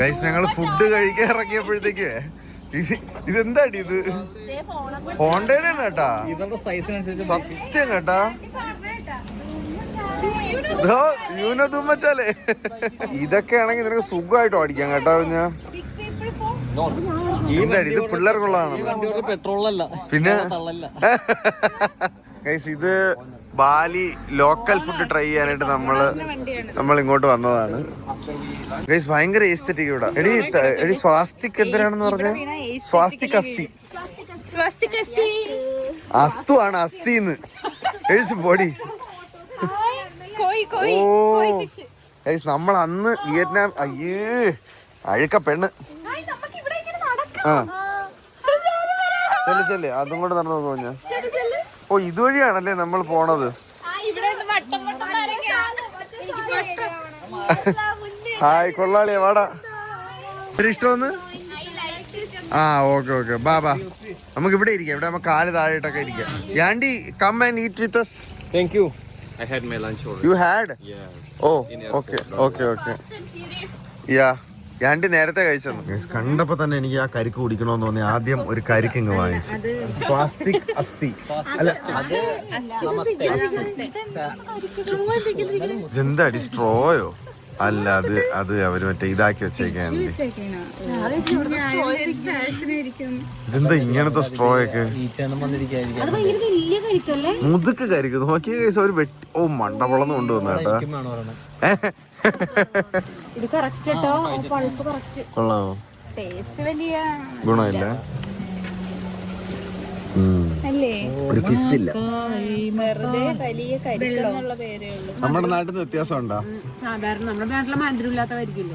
Guys ഞങ്ങൾ food കഴിക്കാൻ ഇറങ്ങിയപ്പോഴത്തേക്ക് ഇതെന്താടി ഇത് ഹോണ്ടയുടെ കേട്ടാ സത്യം കേട്ടാ യൂനതുമ്മച്ചാലേ ഇതൊക്കെ ആണെങ്കിൽ നിനക്ക് സുഖമായിട്ട് ഓടിക്കാം കേട്ടോ ഞാൻ ഇത് പിള്ളേർക്കുള്ളതാണ് പെട്രോളല്ല പിന്നെ ഗൈസ് ഇത് ബാലി ലോക്കൽ ഫുഡ് ട്രൈ ചെയ്യാനായിട്ട് നമ്മൾ ഇങ്ങോട്ട് വന്നതാണ് ഗൈസ് ഭയങ്കര എസ്തെറ്റിക് ഇവിടെ എടി സ്വാസ്തിക് എന്തിനാണെന്ന് പറഞ്ഞ സ്വാസ്തിക് അസ്ഥി അസ്തു ആണ് അസ്ഥിന്ന് കഴിച്ചു പോടി ഓ ഗൈസ് നമ്മൾ അന്ന് വിയറ്റ്നാം അയ്യേ അഴുക്ക പെണ്ണ് ആ ചെല്ലേ ചെല്ലേ അതും കൂടെ നടന്നു നോക്കുമോ ഞാൻ ഓ ഇതുവഴിയാണല്ലേ നമ്മൾ പോണത് ഹായ് കൊള്ളാളിയാ വാടാ ഇഷ്ടമെന്ന് ആ ഓക്കെ ഓക്കെ ബാ ബാ നമുക്ക് ഇവിടെ ഇരിക്കാം ഇവിടെ നമുക്ക് കാല് താഴെയിട്ടൊക്കെ ഇരിക്കാം Andy come and eat with us. Thank you. I had my lunch already. You had? Yeah. Oh, okay. Yeah. യാൻഡി നേരത്തെ കഴിച്ചു കണ്ടപ്പോ തന്നെ എനിക്ക് ആ കരിക്ക് കുടിക്കണമെന്ന് തോന്നി ആദ്യം ഒരു കരിക്ക് ഇങ്ങ് വാങ്ങിച്ചു സ്വാസ്തിക് അസ്ഥി അല്ല ഇതെന്താടി സ്ട്രോയോ അല്ല അത് അവര് മറ്റേ ഇതാക്കി വെച്ചേക്കാൻ ഇതെന്താ ഇങ്ങനത്തെ സ്ട്രോ ഒക്കെ മുതുക്ക് കരിക്ക് നോക്കിയ കേസ് അവര് വെട്ടി ഓ മണ്ട പൊളന്ന് കൊണ്ടുവന്ന കേട്ടാ ഇത് കറക്റ്റ് കേട്ടോ പൾപ്പ് കറക്റ്റ് കൊള്ളാമോ ടേസ്റ്റ് വലിയ ഗുണമില്ല അല്ലേ ഒരു ഫിസ്സില്ല വെറുതെ വലിയ കരിക്കെന്നുള്ള പേരേ ഉള്ളൂ നമ്മുടെ നാട്ടിൽ നിന്ന് വ്യത്യാസം ഉണ്ടോ സാധാരണ നമ്മുടെ നാട്ടിലെ മധുരമില്ലാത്ത കരിക്കില്ല